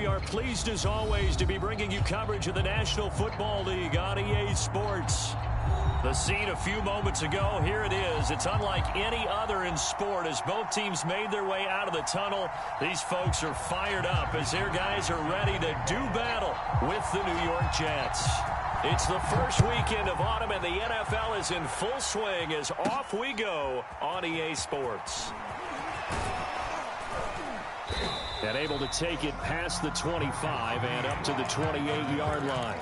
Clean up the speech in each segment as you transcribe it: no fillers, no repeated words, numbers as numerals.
we are pleased as always to be bringing you coverage of the National Football League on EA Sports. The scene a few moments ago, here it is. It's unlike any other in sport as both teams made their way out of the tunnel. These folks are fired up as their guys are ready to do battle with the New York Jets. It's the first weekend of autumn and the NFL is in full swing as off we go on EA Sports. And able to take it past the 25 and up to the 28-yard line.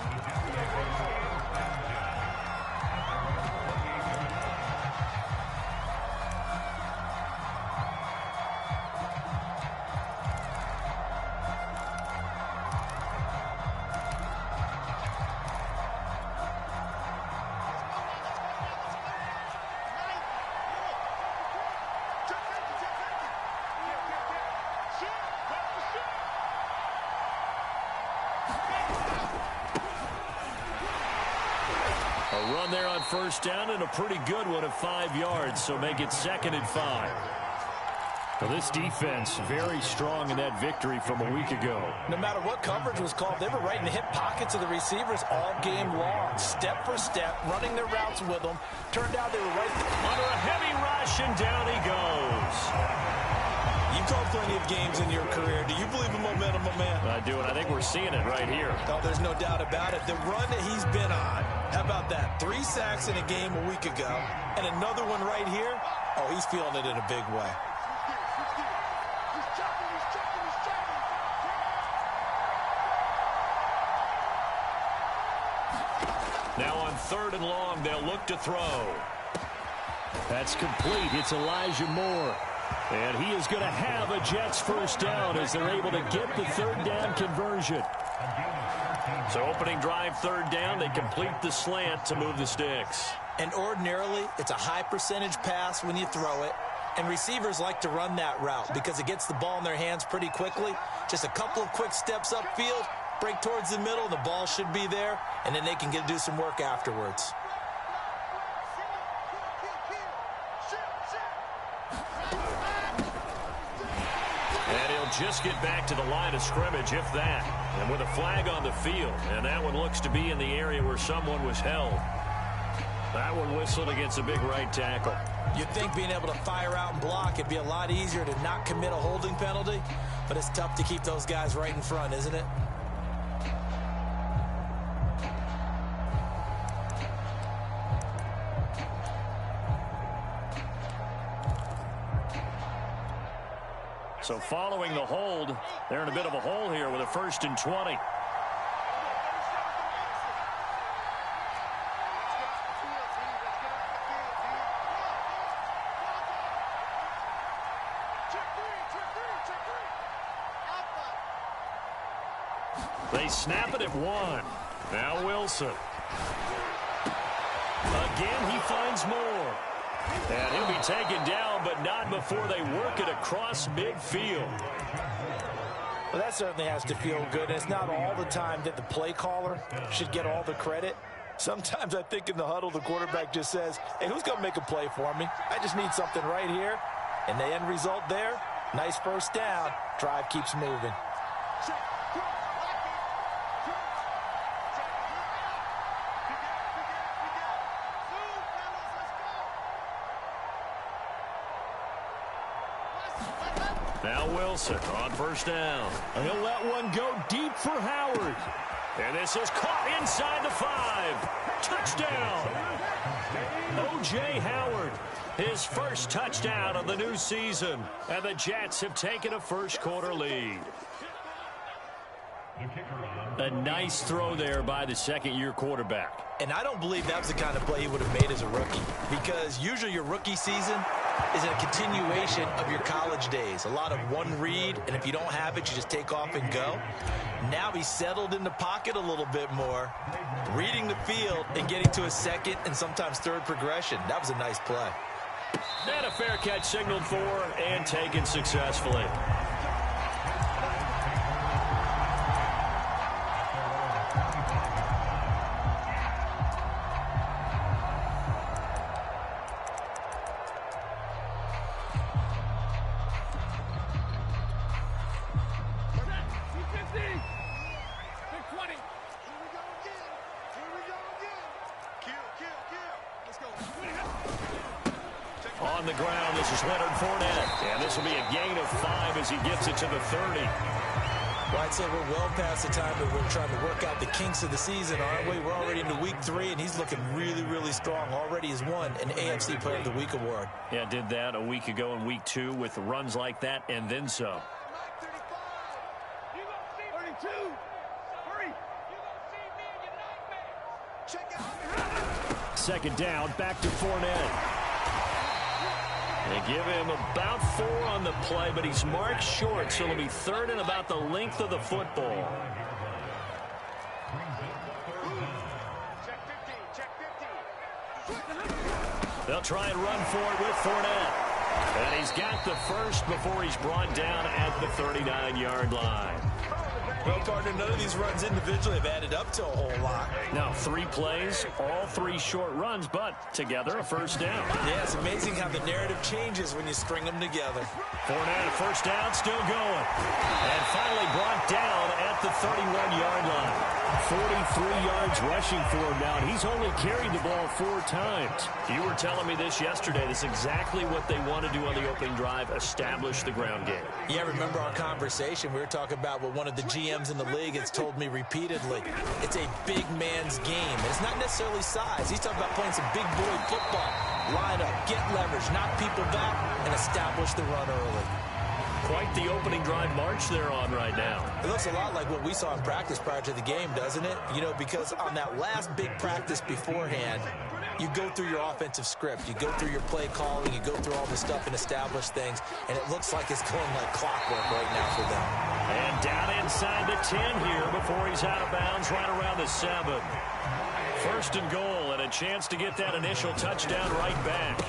A run there on first down and a pretty good one of 5 yards, so make it 2nd and 5. Well, this defense very strong in that victory from a week ago. No matter what coverage was called, they were right in the hip pockets of the receivers all game long. Step for step, running their routes with them. Turned out they were right under a heavy rush, and down he goes. You've called plenty of games in your career. Do you believe in momentum, my man? I do, and I think we're seeing it right here. Oh, there's no doubt about it. The run that he's been on, how about that? 3 sacks in a game a week ago, and another one right here. Oh, he's feeling it in a big way. Now on 3rd and long, they'll look to throw. That's complete. It's Elijah Moore. And he is going to have a Jets first down as they're able to get the 3rd down conversion. So opening drive 3rd down, they complete the slant to move the sticks. And ordinarily, it's a high percentage pass when you throw it. And receivers like to run that route because it gets the ball in their hands pretty quickly. Just a couple of quick steps upfield, break towards the middle, the ball should be there, and then they can do some work afterwards. Just get back to the line of scrimmage, if that. And with a flag on the field. And that one looks to be in the area where someone was held. That one whistled against a big right tackle. You'd think being able to fire out and block, it'd be a lot easier to not commit a holding penalty. But it's tough to keep those guys right in front, isn't it? So following the hold, they're in a bit of a hole here with a 1st and 20. They snap it at 1. Now Wilson. Again, he finds Moore. And he'll be taken down, but not before they work it across midfield. Well, that certainly has to feel good. And it's not all the time that the play caller should get all the credit. Sometimes I think in the huddle, the quarterback just says, hey, who's going to make a play for me? I just need something right here. And the end result there, nice first down. Drive keeps moving. Now Wilson on first down. He'll let one go deep for Howard. And this is caught inside the 5. Touchdown. O.J. Howard, his first touchdown of the new season. And the Jets have taken a first-quarter lead. A nice throw there by the second-year quarterback. And I don't believe that was the kind of play he would have made as a rookie. Because usually your rookie season is a continuation of your college days. A lot of one read, and if you don't have it, you just take off and go. Now he's settled in the pocket a little bit more, reading the field and getting to a second and sometimes third progression. That was a nice play. And a fair catch signaled for and taken successfully. on the ground. This is Leonard Fournette. And this will be a gain of 5 as he gets it to the 30. Well, I'd say we're well past the time that we're trying to work out the kinks of the season, aren't we? We're already into week 3, and he's looking really, really strong. Already has won an AFC Player of the Week award. Yeah, did that a week ago in week 2 with runs like that and then some. Second down, back to Fournette. They give him about 4 on the play, but he's marked short, so it'll be 3rd and about the length of the football. They'll try and run for it with Fournette. And he's got the first before he's brought down at the 39-yard line. Well, partner, none of these runs individually have added up to a whole lot. Now, 3 plays, all 3 short runs, but together a first down. Yeah, it's amazing how the narrative changes when you string them together. Fournette, first down, still going. And finally brought down at the 31-yard line. 43 yards rushing for him now, and he's only carried the ball 4 times. You were telling me this yesterday. That's exactly what they want to do on the opening drive, establish the ground game. Yeah, remember our conversation? We were talking about what one of the GMs in the league has told me repeatedly. It's a big man's game. It's not necessarily size. He's talking about playing some big boy football. Line up, get leverage, knock people back, and establish the run early. Quite the opening drive march they're on right now. It looks a lot like what we saw in practice prior to the game, doesn't it? You know, because on that last big practice beforehand, you go through your offensive script. You go through your play calling. You go through all this stuff and establish things. And it looks like it's going like clockwork right now for them. And down inside the 10 here before he's out of bounds right around the 7. 1st and goal and a chance to get that initial touchdown right back.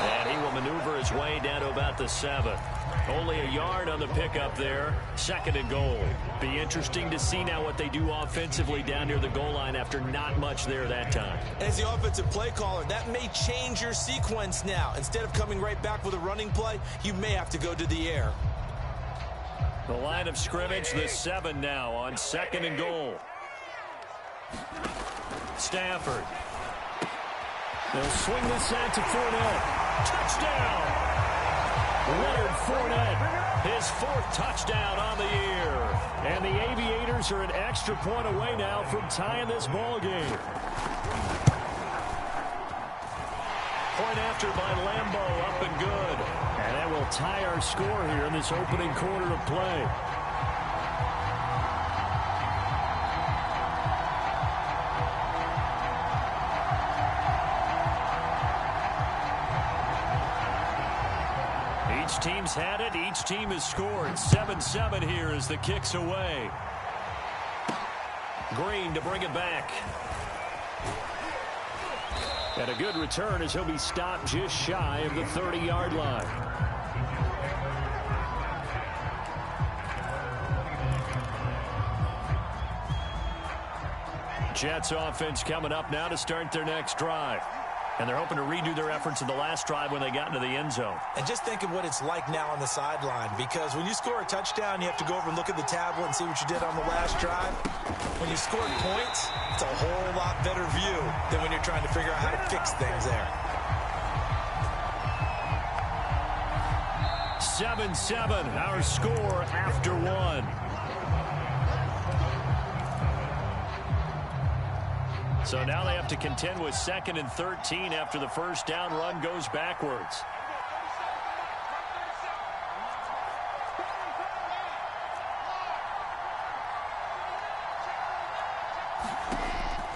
And he will maneuver his way down to about the 7. Only a yard on the pickup there. 2nd and goal. Be interesting to see now what they do offensively down near the goal line after not much there that time. As the offensive play caller, that may change your sequence now. Instead of coming right back with a running play, you may have to go to the air. The line of scrimmage, the 7 now on 2nd and goal. Stafford. They'll swing this out to Fournette. Touchdown! Leonard Fournette, his 4th touchdown on the year. And the Aviators are an extra point away now from tying this ball game. Point after by Lambeau, up and good. And that will tie our score here in this opening quarter of play. Each team's had it. Each team has scored. 7-7 here as the kick's away. Green to bring it back. And a good return as he'll be stopped just shy of the 30-yard line. Jets offense coming up now to start their next drive. And they're hoping to redo their efforts in the last drive when they got into the end zone. And just think of what it's like now on the sideline, because when you score a touchdown, you have to go over and look at the tablet and see what you did on the last drive. When you score points, it's a whole lot better view than when you're trying to figure out how to fix things there. 7-7, our score after 1. So now they have to contend with 2nd and 13 after the first down run goes backwards.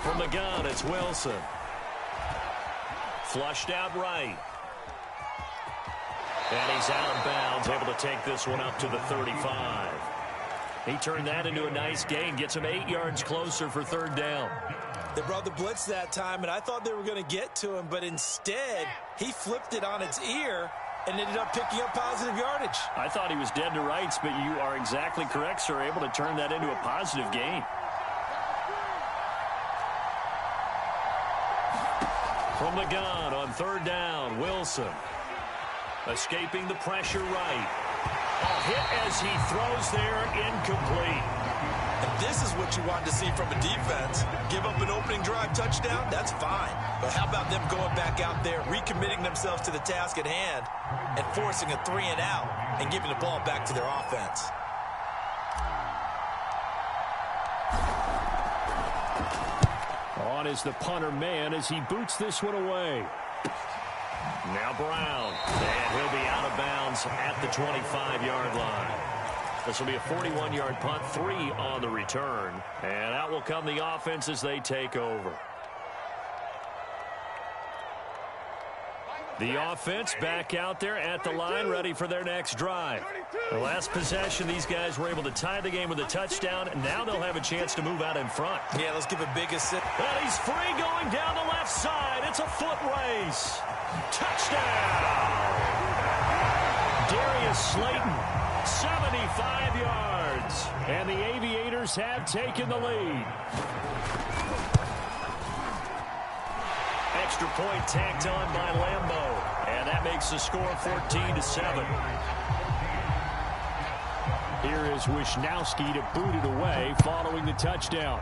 From the gun, it's Wilson. Flushed out right. And he's out of bounds, able to take this one up to the 35. He turned that into a nice gain, gets him 8 yards closer for 3rd down. They brought the blitz that time, and I thought they were going to get to him, but instead, he flipped it on its ear and ended up picking up positive yardage. I thought he was dead to rights, but you are exactly correct, sir, able to turn that into a positive gain. From the gun on 3rd down, Wilson. Escaping the pressure right. A hit as he throws there, incomplete. And this is what you want to see from a defense. Give up an opening drive touchdown, that's fine. But how about them going back out there, recommitting themselves to the task at hand, and forcing a 3-and-out and giving the ball back to their offense? On is the punter man as he boots this one away. Now Brown, and he'll be out of bounds at the 25-yard line. This will be a 41-yard punt, 3 on the return. And out will come the offense as they take over. The offense back out there at the line, ready for their next drive. The last possession, these guys were able to tie the game with a touchdown, and now they'll have a chance to move out in front. Yeah, let's give a big assist. And he's free going down the left side. It's a foot race. Touchdown! Darius Slayton, 75 yards. And the Aviators have taken the lead. Extra point tacked on by Lambeau. And that makes the score 14-7. Here is Wisnowski to boot it away following the touchdown.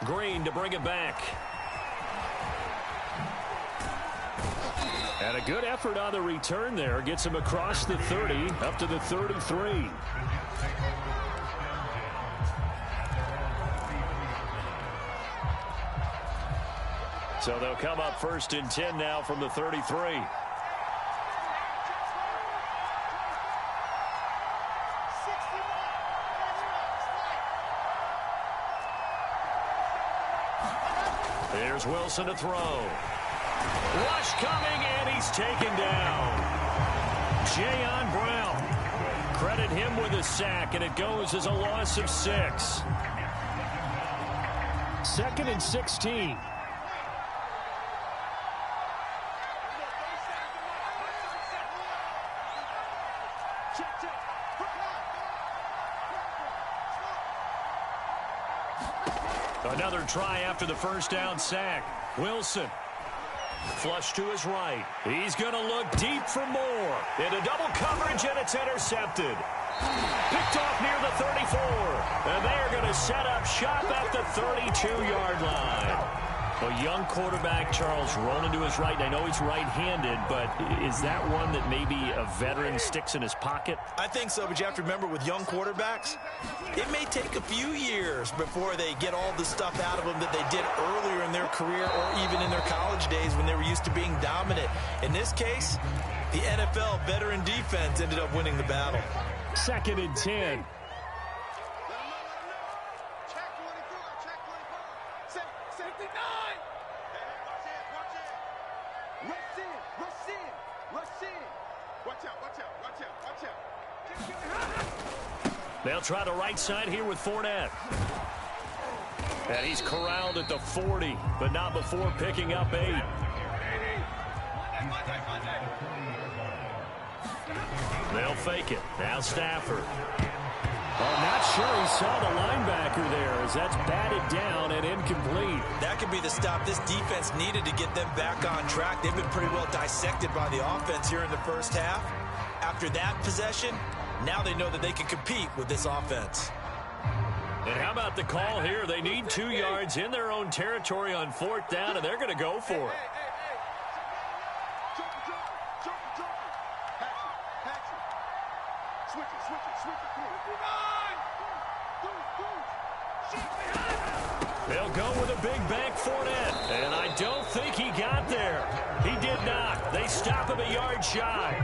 Green to bring it back. And a good effort on the return there. Gets him across the 30, up to the 33. So they'll come up 1st and 10 now from the 33. There's Wilson to throw. Rush coming, and he's taken down. Jayon Brown. Credit him with a sack, and it goes as a loss of 6. 2nd and 16. Another try after the first down sack. Wilson. Flush to his right. He's going to look deep for more. Into double coverage, and it's intercepted. Picked off near the 34. And they are going to set up shop at the 32-yard line. A young quarterback, Charles, rolling to his right. And I know he's right-handed, but is that one that maybe a veteran sticks in his pocket? I think so, but you have to remember with young quarterbacks, it may take a few years before they get all the stuff out of them that they did earlier in their career or even in their college days when they were used to being dominant. In this case, the NFL veteran defense ended up winning the battle. 2nd and 10. They'll try the right side here with Fournette. And he's corralled at the 40, but not before picking up 8. They'll fake it. Now Stafford. Oh, not sure he saw the linebacker there as that's batted down and incomplete. That could be the stop this defense needed to get them back on track. They've been pretty well dissected by the offense here in the first half. After that possession, now they know that they can compete with this offense. And how about the call here? They need 2 yards in their own territory on 4th down, and they're going to go for it. They'll go with a big bank Fournette, and I don't think he got there. He did not. They stop him a yard shy.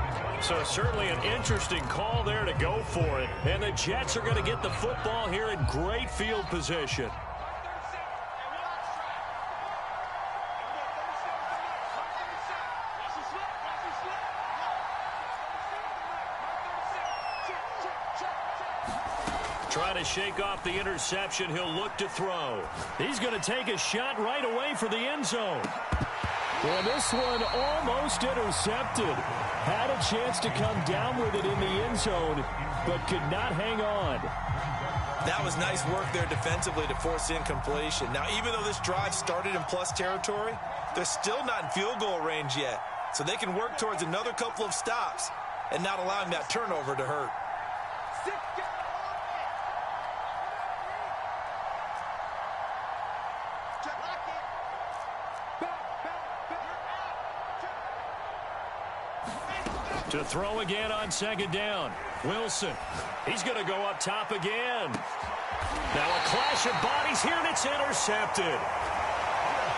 So certainly an interesting call there to go for it. And the Jets are going to get the football here in great field position. Trying to shake off the interception. He'll look to throw. He's going to take a shot right away for the end zone. Well, this one almost intercepted. Had a chance to come down with it in the end zone, but could not hang on. That was nice work there defensively to force incompletion. Now, even though this drive started in plus territory, they're still not in field goal range yet. So they can work towards another couple of stops and not allowing that turnover to hurt. To throw again on second down. Wilson. He's going to go up top again. Now a clash of bodies here, and it's intercepted.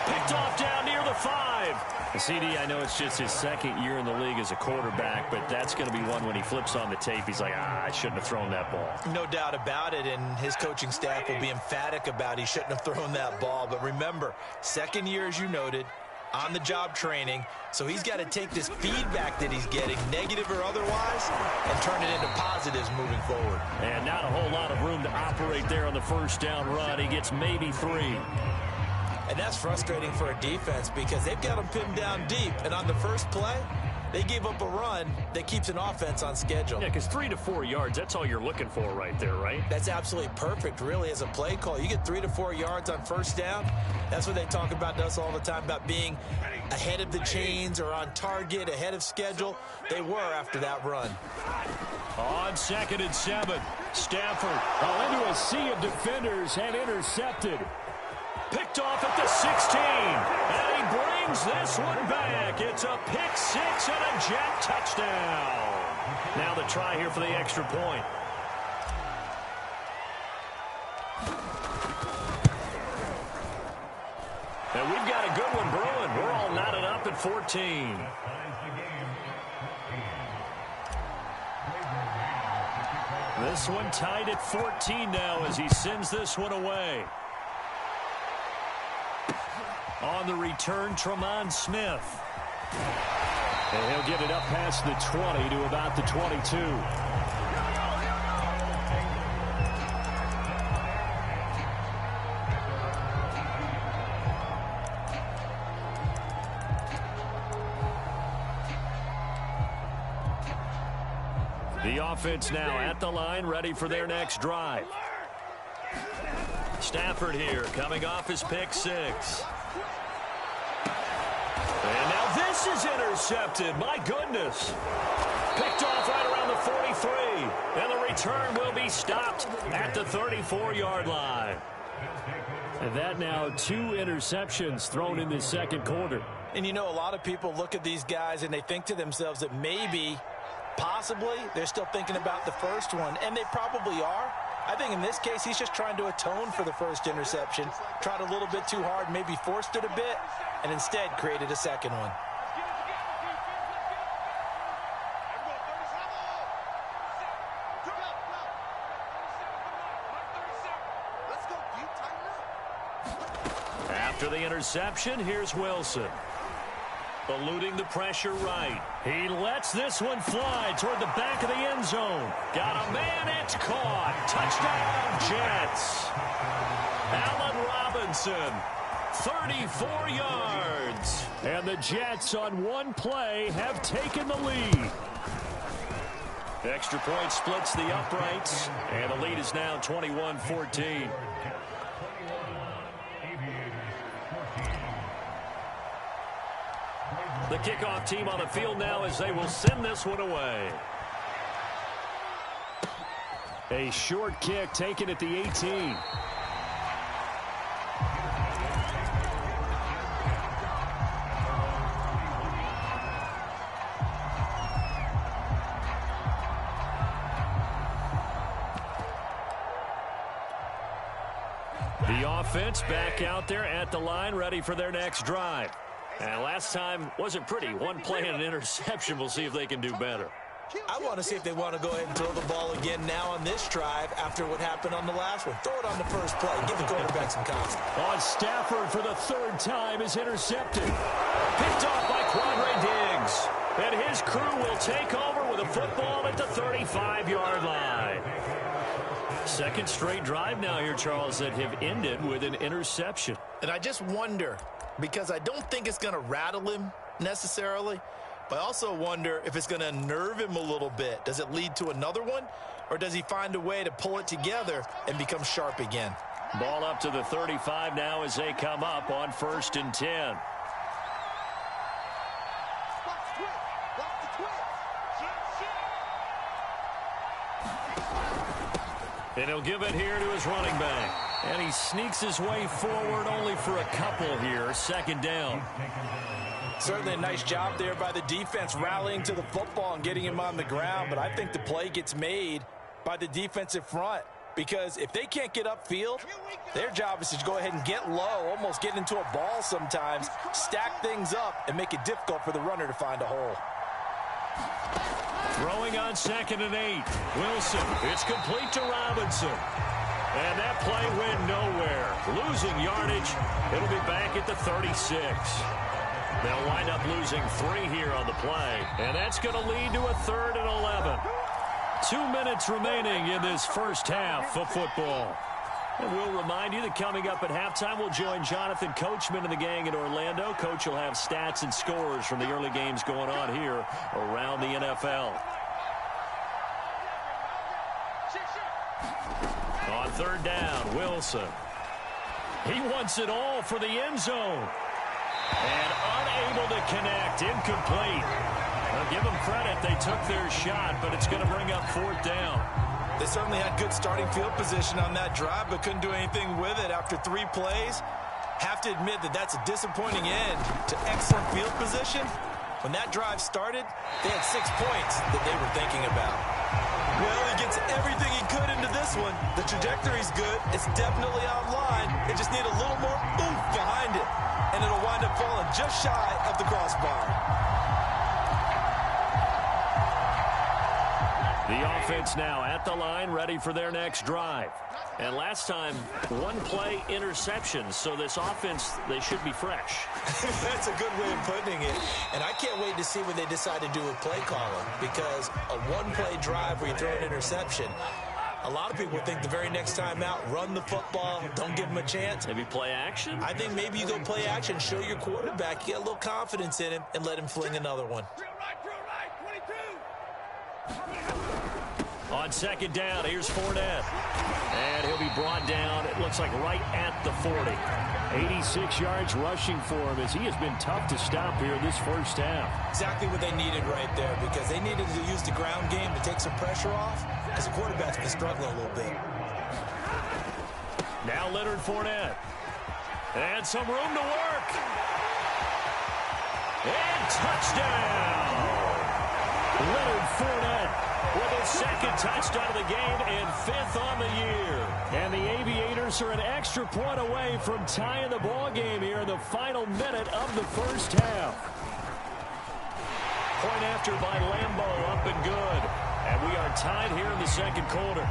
Picked off down near the 5. CD, I know it's just his second year in the league as a quarterback, but that's going to be one when he flips on the tape. He's like, I shouldn't have thrown that ball. No doubt about it, and his coaching staff will be emphatic about he shouldn't have thrown that ball. But remember, second year, as you noted, on-the-job training, so he's got to take this feedback that he's getting, negative or otherwise, and turn it into positives moving forward. And not a whole lot of room to operate there on the first down run. He gets maybe 3. And that's frustrating for a defense because they've got him pinned down deep, and on the first play, they gave up a run that keeps an offense on schedule. Yeah, because 3 to 4 yards, that's all you're looking for right there, right? That's absolutely perfect, really, as a play call. You get 3 to 4 yards on first down. That's what they talk about to us all the time, about being ahead of the chains or on target, ahead of schedule. They were after that run. On 2nd and 7, Stafford into a sea of defenders and intercepted. Picked off at the 16, and he brings this one back. It's a pick 6 and a Jet touchdown. Now the try here for the extra point. And we've got a good one brewing. We're all knotted up at 14. This one tied at 14 now as he sends this one away. On the return, Tremont Smith. And he'll get it up past the 20 to about the 22. The offense now at the line, ready for their next drive. Stafford here, coming off his pick 6. And now this is intercepted. My goodness. Picked off right around the 43. And the return will be stopped at the 34-yard line. And that now 2 interceptions thrown in the second quarter. And you know, a lot of people look at these guys and they think to themselves that maybe, possibly, they're still thinking about the first one. And they probably are. I think in this case, he's just trying to atone for the first interception. Tried a little bit too hard, maybe forced it a bit, and instead created a second one. After the interception, here's Wilson. Eluding the pressure right. He lets this one fly toward the back of the end zone. Got a man, it's caught. Touchdown, Jets. Allen Robinson, 34 yards. And the Jets on one play have taken the lead. The extra point splits the uprights, and the lead is now 21-14. The kickoff team on the field now as they will send this one away. A short kick taken at the 18. The offense back out there at the line, ready for their next drive. And last time wasn't pretty. One play and an interception. We'll see if they can do better. I want to see if they want to go ahead and throw the ball again now on this drive after what happened on the last one. Throw it on the first play. Give the quarterback some confidence. On Stafford for the 3rd time is intercepted. Picked off by Quandre Diggs. And his crew will take over with a football at the 35-yard line. Second straight drive now here, Charles, that have ended with an interception. And I just wonder, because I don't think it's going to rattle him necessarily, but I also wonder if it's going to unnerve him a little bit. Does it lead to another one, or does he find a way to pull it together and become sharp again? Ball up to the 35 now as they come up on 1st and 10. And he'll give it here to his running back. And he sneaks his way forward only for a couple here. Second down. Certainly a nice job there by the defense rallying to the football and getting him on the ground. But I think the play gets made by the defensive front. Because if they can't get upfield, their job is to go ahead and get low, almost get into a ball sometimes, stack things up, and make it difficult for the runner to find a hole. Throwing on 2nd and 8. Wilson. It's complete to Robinson. And that play went nowhere. Losing yardage. It'll be back at the 36. They'll wind up losing 3 here on the play. And that's going to lead to a 3rd and 11. 2 minutes remaining in this first half of football. And we'll remind you that coming up at halftime, we'll join Jonathan Coachman and the gang in Orlando. Coach will have stats and scores from the early games going on here around the NFL. On 3rd down, Wilson. He wants it all for the end zone. And unable to connect, incomplete. I'll give them credit. They took their shot, but it's going to bring up 4th down. They certainly had good starting field position on that drive, but couldn't do anything with it after 3 plays. Have to admit that that's a disappointing end to excellent field position. When that drive started, they had 6 points that they were thinking about. Well, he gets everything he could into this one. The trajectory's good. It's definitely online. They just need a little more oomph behind it, and it'll wind up falling just shy of the crossbar. The offense now at the line, ready for their next drive. And last time, 1-play interception. So this offense, they should be fresh. That's a good way of putting it. And I can't wait to see what they decide to do with play calling. Because a 1-play drive where you throw an interception, a lot of people think the very next time out, run the football, don't give them a chance. Maybe play action? I think maybe you go play action, show your quarterback, get a little confidence in him, and let him fling another one. On 2nd down, here's Fournette. And he'll be brought down, it looks like right at the 40. 86 yards rushing for him as he has been tough to stop here this first half. Exactly what they needed right there, because they needed to use the ground game to take some pressure off, because the quarterback's been struggling a little bit. Now Leonard Fournette. And some room to work. And touchdown! Leonard Fournette with his 2nd touchdown of the game and 5th on the year. And the Aviators are an extra point away from tying the ball game here in the final minute of the first half. Point after by Lambeau, up and good. And we are tied here in the 2nd quarter.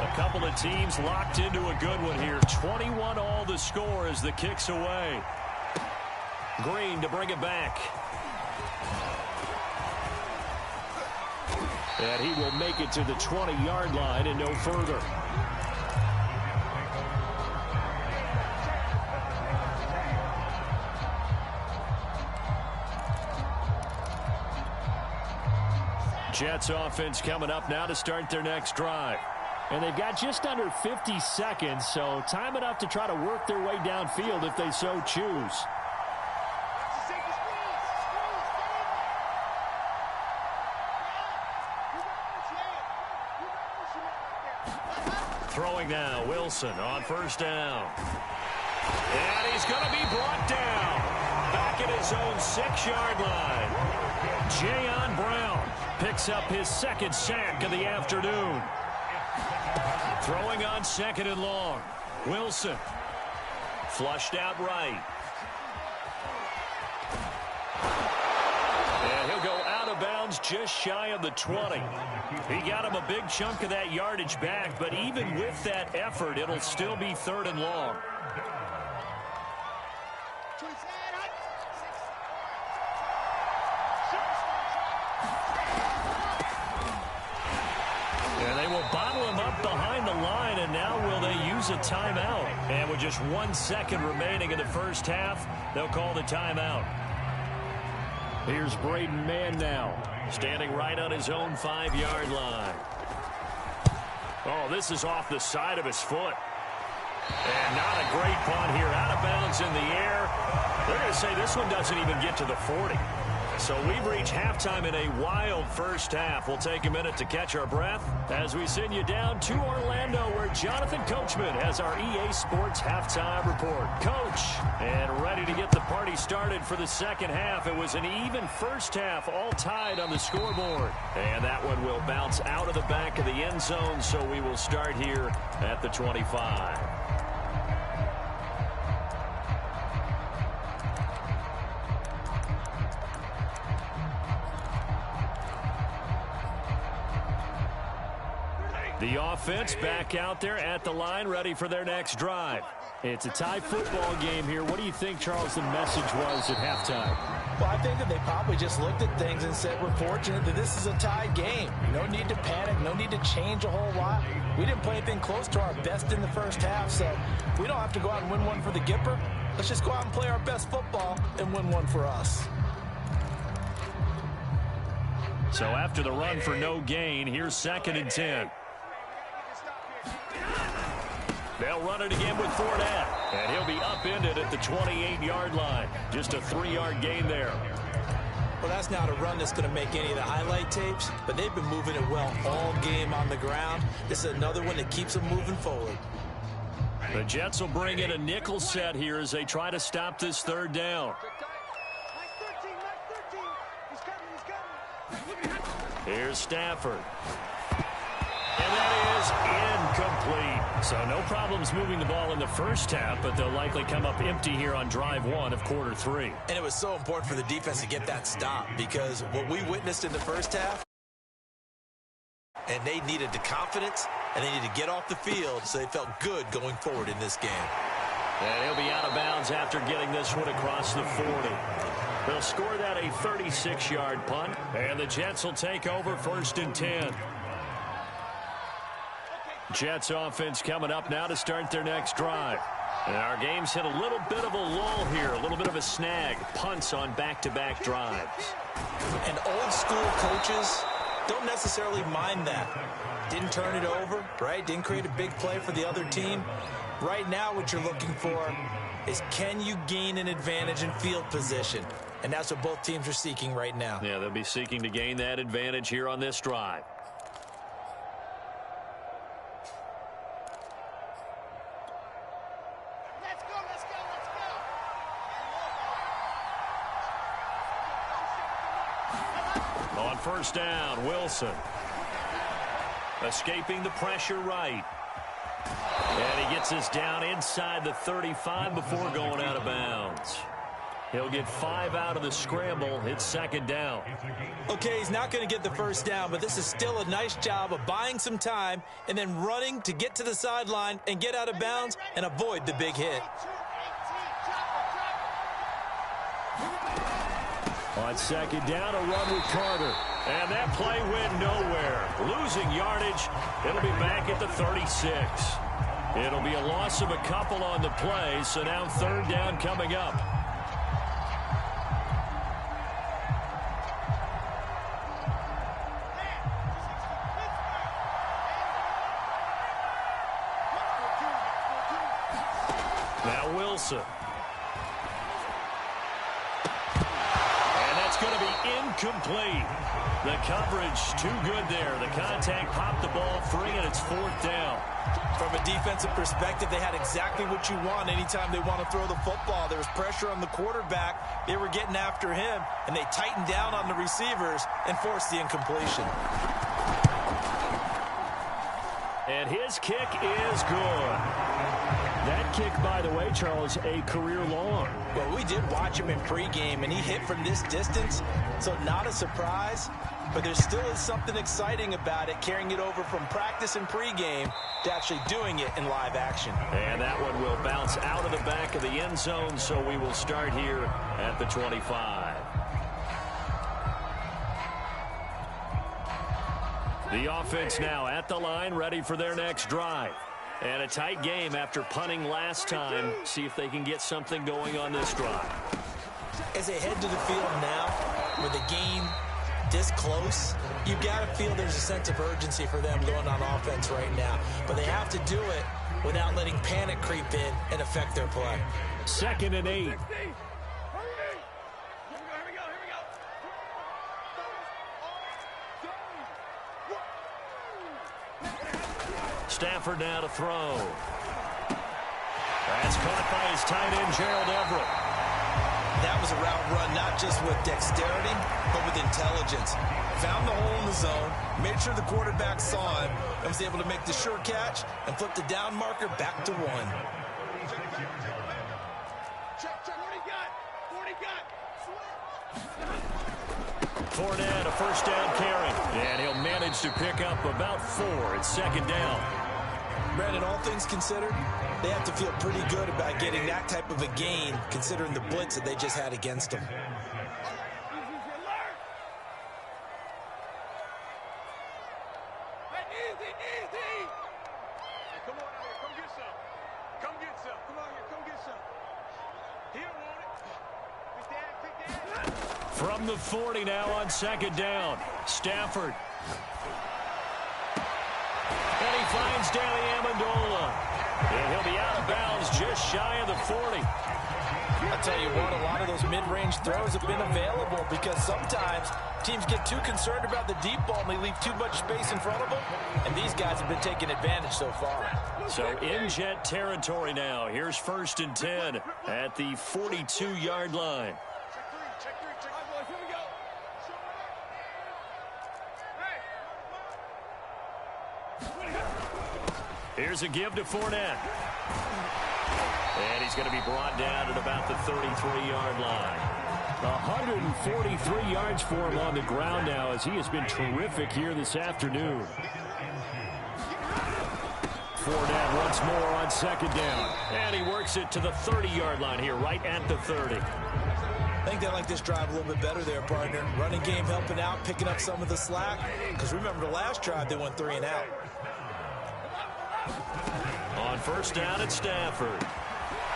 A couple of teams locked into a good one here. 21 all the score as the kick's away. Green to bring it back. And he will make it to the 20-yard line and no further. Jets offense coming up now to start their next drive. And they've got just under 50 seconds, so time enough to try to work their way downfield if they so choose. Throwing now, Wilson on 1st down. And he's going to be brought down. Back at his own 6-yard line. Jayon Brown picks up his 2nd sack of the afternoon. Throwing on 2nd and long. Wilson. Flushed out right. And he'll go out of bounds just shy of the 20. He got him a big chunk of that yardage back, but even with that effort, it'll still be 3rd and long. And they will bottle him up behind the line, and now will they use a timeout? And with just 1 second remaining in the first half, they'll call the timeout. Here's Braden Mann now, standing right on his own 5-yard line. Oh, this is off the side of his foot. And not a great punt here. Out of bounds in the air. They're going to say this one doesn't even get to the 40. So we've reached halftime in a wild first half. We'll take a minute to catch our breath as we send you down to Orlando, where Jonathan Coachman has our EA Sports halftime report. Coach, and ready to get the party started for the second half. It was an even first half, all tied on the scoreboard. And that one will bounce out of the back of the end zone, so we will start here at the 25. The offense back out there at the line, ready for their next drive. It's a tie football game here. What do you think, Charles, the message was at halftime? Well, I think that they probably just looked at things and said, we're fortunate that this is a tied game. No need to panic, no need to change a whole lot. We didn't play anything close to our best in the first half, so we don't have to go out and win one for the Gipper. Let's just go out and play our best football and win one for us. So after the run for no gain, here's 2nd and 10. They'll run it again with Fournette, and he'll be upended at the 28-yard line. Just a 3-yard gain there. Well, that's not a run that's going to make any of the highlight tapes, but they've been moving it well all game on the ground. This is another one that keeps them moving forward. The Jets will bring in a nickel set here as they try to stop this 3rd down. Here's Stafford. And that is incomplete. So no problems moving the ball in the first half, but they'll likely come up empty here on drive 1 of quarter 3. And it was so important for the defense to get that stop, because what we witnessed in the first half, and they needed the confidence, and they needed to get off the field so they felt good going forward in this game. And he'll be out of bounds after getting this one across the 40. They'll score that a 36-yard punt, and the Jets will take over 1st and 10. Jets offense coming up now to start their next drive. And our game's hit a little bit of a lull here, a little bit of a snag. Punts on back-to-back drives. And old-school coaches don't necessarily mind that. Didn't turn it over, right? Didn't create a big play for the other team. Right now what you're looking for is, can you gain an advantage in field position? And that's what both teams are seeking right now. Yeah, they'll be seeking to gain that advantage here on this drive. On 1st down, Wilson. Escaping the pressure right. And he gets us down inside the 35 before going out of bounds. He'll get 5 out of the scramble. It's 2nd down. Okay, he's not going to get the 1st down, but this is still a nice job of buying some time and then running to get to the sideline and get out of bounds and avoid the big hit. On 2nd down, a run with Carter. And that play went nowhere. Losing yardage. It'll be back at the 36. It'll be a loss of a couple on the play, so now 3rd down coming up. Now Wilson. Going to be incomplete. The coverage too good there. The contact popped the ball free, and it's 4th down. From a defensive perspective, they had exactly what you want anytime they want to throw the football. There was pressure on the quarterback. They were getting after him, and they tightened down on the receivers and forced the incompletion. And his kick is good. That kick, by the way, Charles, a career long. Well, we did watch him in pregame, and he hit from this distance, so not a surprise. But there still is something exciting about it, carrying it over from practice and pregame to actually doing it in live action. And that one will bounce out of the back of the end zone, so we will start here at the 25. The offense now at the line, ready for their next drive. And a tight game after punting last time. See if they can get something going on this drive. As they head to the field now, with the game this close, you've got to feel there's a sense of urgency for them going on offense right now. But they have to do it without letting panic creep in and affect their play. 2nd and 8. Stafford now to throw. That's caught by his tight end, Gerald Everett. That was a route run not just with dexterity, but with intelligence. Found the hole in the zone, made sure the quarterback saw him, and was able to make the sure catch and flip the down marker back to 1. Fournette, a first down carry. And he'll manage to pick up about 4. It's second down. Brandon, all things considered, they have to feel pretty good about getting that type of a gain, considering the blitz that they just had against them. From the 40 now on second down. Stafford. And he finds Danny Amendola. And he'll be out of bounds just shy of the 40. I'll tell you what, a lot of those mid-range throws have been available because sometimes teams get too concerned about the deep ball and they leave too much space in front of them. And these guys have been taking advantage so far. So in Jet territory now. Here's 1st and 10 at the 42-yard line. Here's a give to Fournette. And he's going to be brought down at about the 33-yard line. 143 yards for him on the ground now as he has been terrific here this afternoon. Fournette once more on second down. And he works it to the 30-yard line here, right at the 30. I think they like this drive a little bit better there, partner. Running game helping out, picking up some of the slack. Because remember, the last drive, they went 3 and out. On first down at Stafford.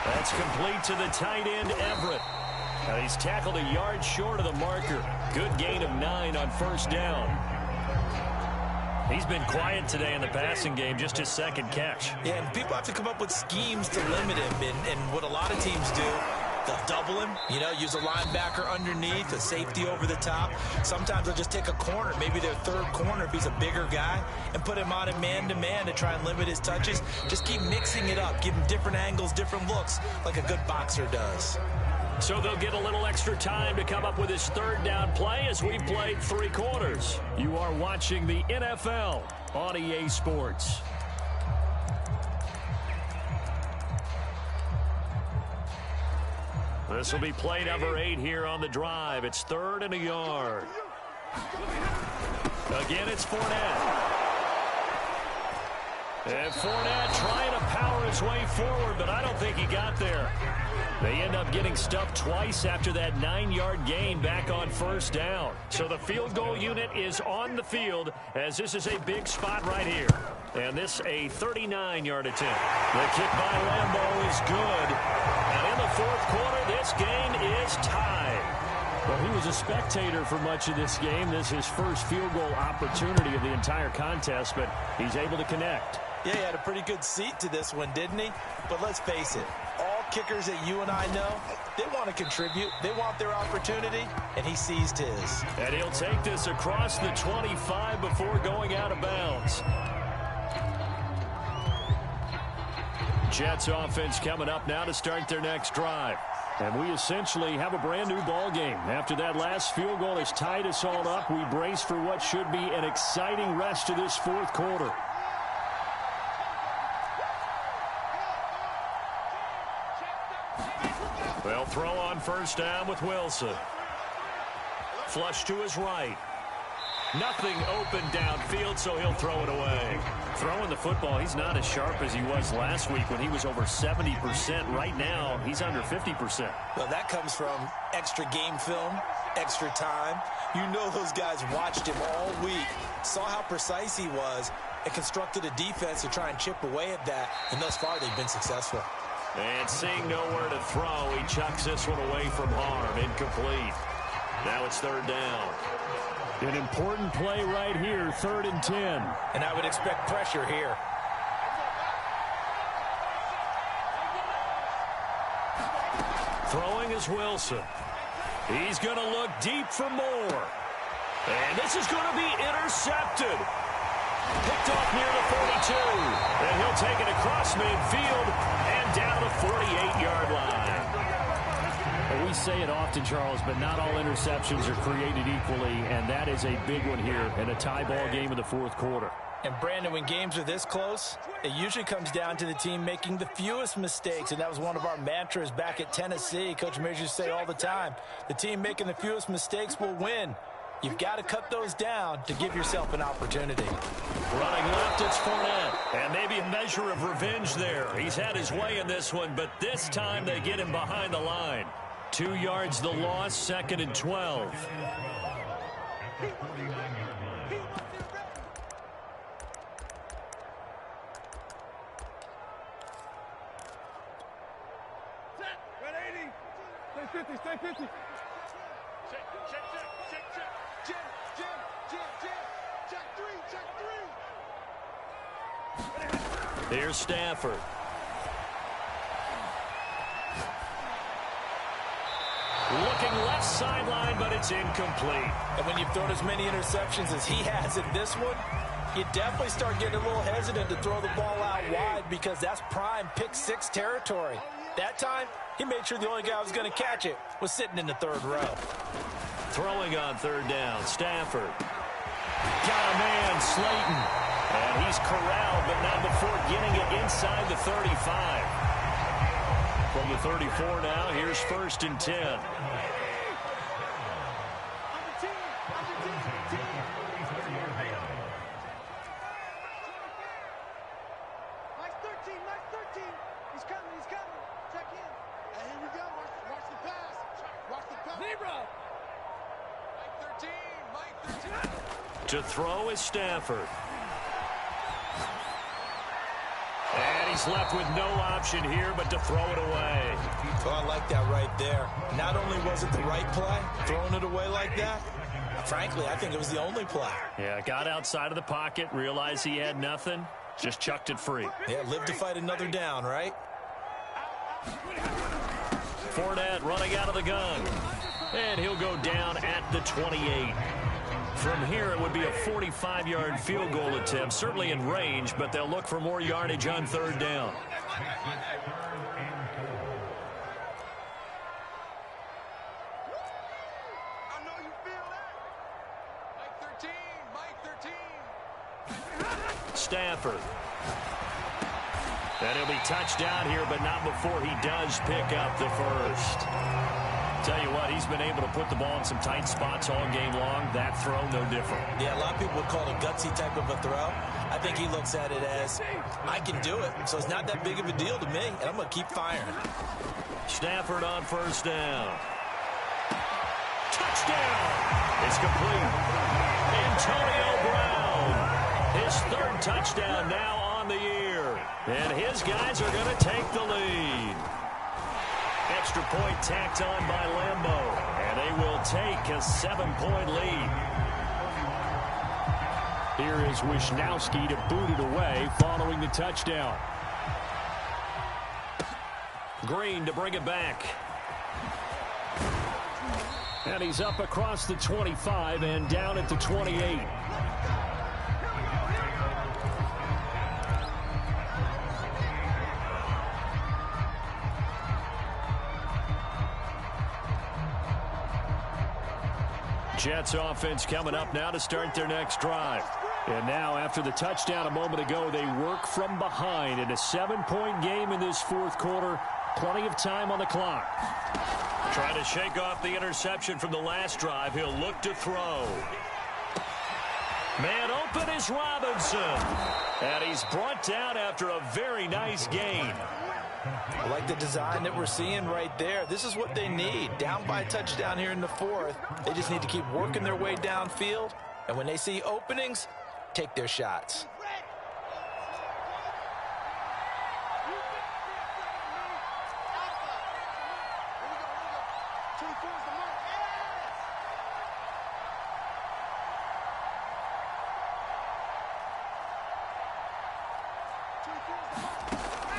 That's complete to the tight end, Everett. And he's tackled a yard short of the marker. Good gain of 9 on first down. He's been quiet today in the passing game, just his second catch. Yeah, and people have to come up with schemes to limit him. And what a lot of teams do, they'll double him, use a linebacker underneath, a safety over the top. Sometimes they'll just take a corner, maybe their third corner if he's a bigger guy, and put him on a man-to-man to try and limit his touches. Just keep mixing it up, give him different angles, different looks, like a good boxer does. So they'll get a little extra time to come up with his third down play as we've played 3 quarters. You are watching the NFL on EA Sports. This will be play number 8 here on the drive. It's 3rd and a yard. Again, it's Fournette. And Fournette trying to power his way forward, but I don't think he got there. They end up getting stuffed twice after that 9-yard gain back on first down. So the field goal unit is on the field as this is a big spot right here. And this a 39-yard attempt. The kick by Lambeau is good. And in the 4th quarter, this game is tied. Well, he was a spectator for much of this game. This is his first field goal opportunity of the entire contest, but he's able to connect. Yeah, he had a pretty good seat to this one, didn't he? But let's face it, all kickers that you and I know, they want to contribute. They want their opportunity, and he seized his. And he'll take this across the 25 before going out of bounds. Jets offense coming up now to start their next drive. And we essentially have a brand new ball game. After that last field goal has tied us all up, we brace for what should be an exciting rest to this 4th quarter. They'll throw on first down with Wilson. Flush to his right. Nothing open downfield, so he'll throw it away. Throwing the football, he's not as sharp as he was last week when he was over 70%. Right now, he's under 50%. Well, that comes from extra game film, extra time. You know those guys watched him all week, saw how precise he was, and constructed a defense to try and chip away at that. And thus far, they've been successful. And seeing nowhere to throw, he chucks this one away from harm. Incomplete. Now it's 3rd down. An important play right here, 3rd and 10. And I would expect pressure here. Throwing is Wilson. He's going to look deep for more. And this is going to be intercepted. Picked off near the 42. And he'll take it across midfield and down the 48-yard line. Well, we say it often, Charles, but not all interceptions are created equally, and that is a big one here in a tie ball game in the fourth quarter. And, Brandon, when games are this close, it usually comes down to the team making the fewest mistakes, and that was one of our mantras back at Tennessee. Coach Mears used to say all the time, the team making the fewest mistakes will win. You've got to cut those down to give yourself an opportunity. Running left, it's Fournette. And maybe a measure of revenge there. He's had his way in this one, but this time they get him behind the line. 2 yards the loss, 2nd and 12. Stay 50, stay 50. Here's Stafford. Looking left sideline, but it's incomplete. And when you've thrown as many interceptions as he has in this one, you definitely start getting a little hesitant to throw the ball out wide because that's prime pick six territory. That time, he made sure the only guy who was going to catch it was sitting in the third row. Throwing on third down, Stafford. Got a man, Slayton. And he's corralled, but not before getting it inside the 35. From the 34 now, here's 1st and 10. To throw is Stafford. And he's left with no option here but to throw it away. Oh, I like that right there. Not only was it the right play, throwing it away like that, frankly, I think it was the only play. Yeah, got outside of the pocket, realized he had nothing, just chucked it free. Yeah, live to fight another down, right? Fournette running out of the gun. And he'll go down at the 28. From here, it would be a 45-yard field goal attempt, certainly in range, but they'll look for more yardage on third down. I know you feel that. Mike 13. Stafford. And he'll be touched down here, but not before he does pick up the first. Tell you what, he's been able to put the ball in some tight spots all game long. That throw, no different. Yeah, a lot of people would call it a gutsy type of a throw. I think he looks at it as, I can do it, so it's not that big of a deal to me, and I'm going to keep firing. Stafford on first down. Touchdown! It's complete. Antonio Brown. His 3rd touchdown now on the year. And his guys are going to take the lead. Extra point tacked on by Lambeau. And they will take a 7-point lead. Here is Wisnowski to boot it away following the touchdown. Green to bring it back. And he's up across the 25 and down at the 28. Jets offense coming up now to start their next drive. And now after the touchdown a moment ago, they work from behind in a 7-point game in this fourth quarter. Plenty of time on the clock. Trying to shake off the interception from the last drive. He'll look to throw. Man open is Robinson. And he's brought down after a very nice gain. I like the design that we're seeing right there. This is what they need. Down by a touchdown here in the 4th. They just need to keep working their way downfield. And when they see openings, take their shots.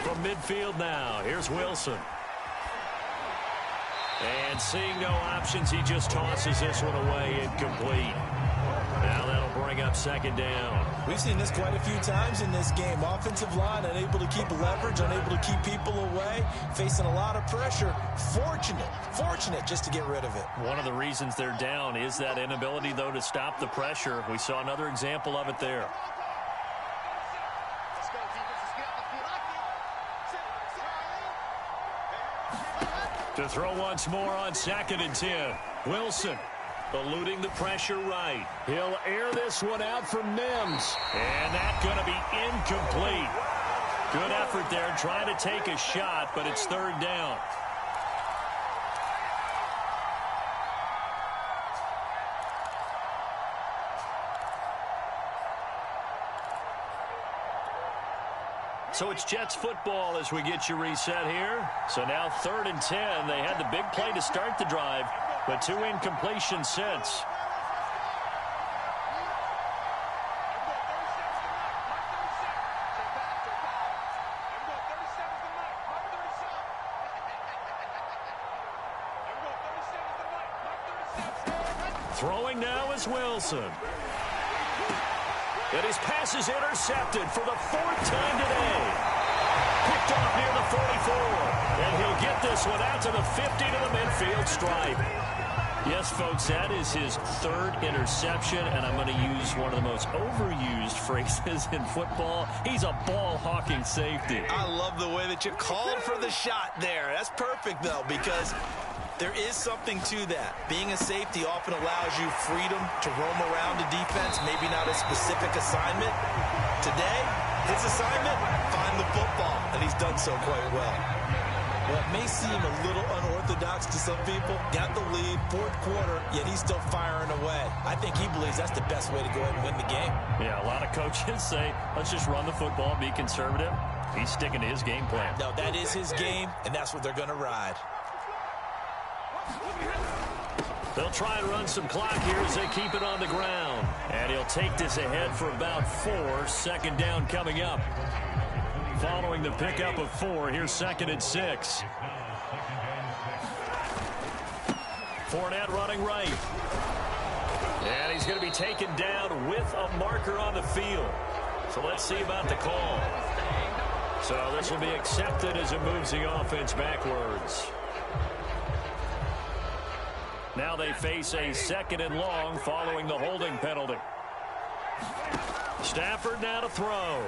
From midfield now, here's Wilson. And seeing no options, he just tosses this one away incomplete. Now that'll bring up second down. We've seen this quite a few times in this game. Offensive line unable to keep leverage, unable to keep people away, facing a lot of pressure. Fortunate just to get rid of it. One of the reasons they're down is that inability, though, to stop the pressure. We saw another example of it there. To throw once more on 2nd and 10. Wilson eluding the pressure right. He'll air this one out for Mims. And that's going to be incomplete. Good effort there trying to take a shot, but it's 3rd down. So it's Jets football as we get you reset here. So now 3rd and 10. They had the big play to start the drive, but 2 incompletions since. Throwing now is Wilson. And his pass is intercepted for the 4th time today. Picked off near the 44. And he'll get this one out to the 50 to the midfield stripe. Yes, folks, that is his 3rd interception, and I'm going to use one of the most overused phrases in football. He's a ball-hawking safety. I love the way that you called for the shot there. That's perfect, though, because there is something to that. Being a safety often allows you freedom to roam around the defense, maybe not a specific assignment. Today, his assignment, find the football, and he's done so quite well. Well, it may seem a little unorthodox to some people. Got the lead, 4th quarter, yet he's still firing away. I think he believes that's the best way to go ahead and win the game. Yeah, a lot of coaches say, let's just run the football, be conservative. He's sticking to his game plan. No, that is his game, and that's what they're going to ride. They'll try and run some clock here as they keep it on the ground. And he'll take this ahead for about 4. 2nd down coming up. Following the pickup of 4, here's 2nd and 6. Fournette running right. And he's going to be taken down with a marker on the field. So let's see about the call. So this will be accepted as it moves the offense backwards. Now they face a 2nd and long following the holding penalty. Stafford now to throw.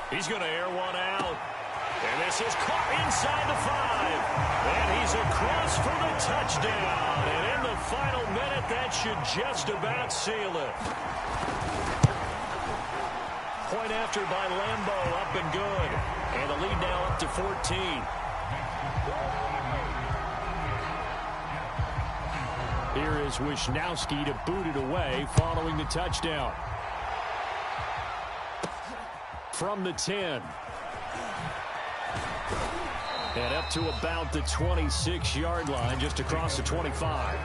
He's going to air one out. And this is caught inside the 5. And he's across for the touchdown. And in the final minute, that should just about seal it. Point after by Lambo, up and good. And the lead now up to 14. Here is Wisnowski to boot it away following the touchdown. From the 10. And up to about the 26-yard line, just across the 25.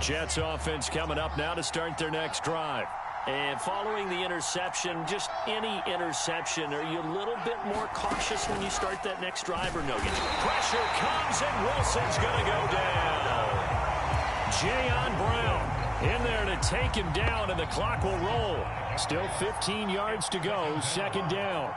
Jets offense coming up now to start their next drive. And following the interception, just any interception, are you a little bit more cautious when you start that next drive or no? Pressure comes and Wilson's going to go down. Jayon Brown in there to take him down, and the clock will roll. Still 15 yards to go, 2nd down.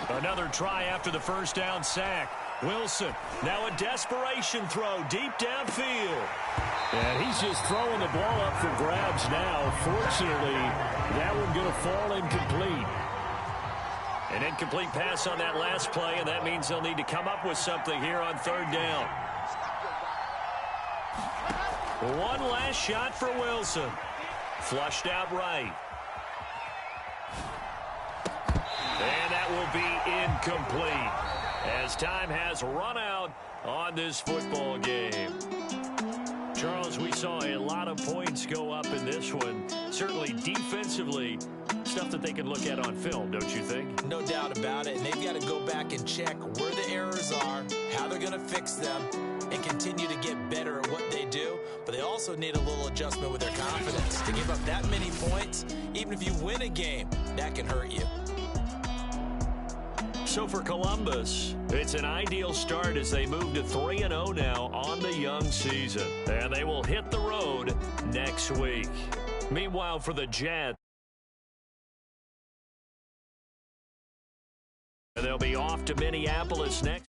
Another try after the 1st down sack. Wilson, now a desperation throw deep downfield. And he's just throwing the ball up for grabs now. Fortunately, that one going to fall incomplete. An incomplete pass on that last play, and that means they'll need to come up with something here on 3rd down. One last shot for Wilson. Flushed out right. And that will be incomplete, as time has run out on this football game. Charles, we saw a lot of points go up in this one. Certainly defensively, stuff that they can look at on film, don't you think? No doubt about it. And they've got to go back and check where the errors errors are, how they're going to fix them, and continue to get better at what they do. But they also need a little adjustment with their confidence. To give up that many points, even if you win a game, that can hurt you. So for Columbus, it's an ideal start as they move to 3-0 now on the young season. And they will hit the road next week. Meanwhile, for the Jets, they'll be off to Minneapolis next.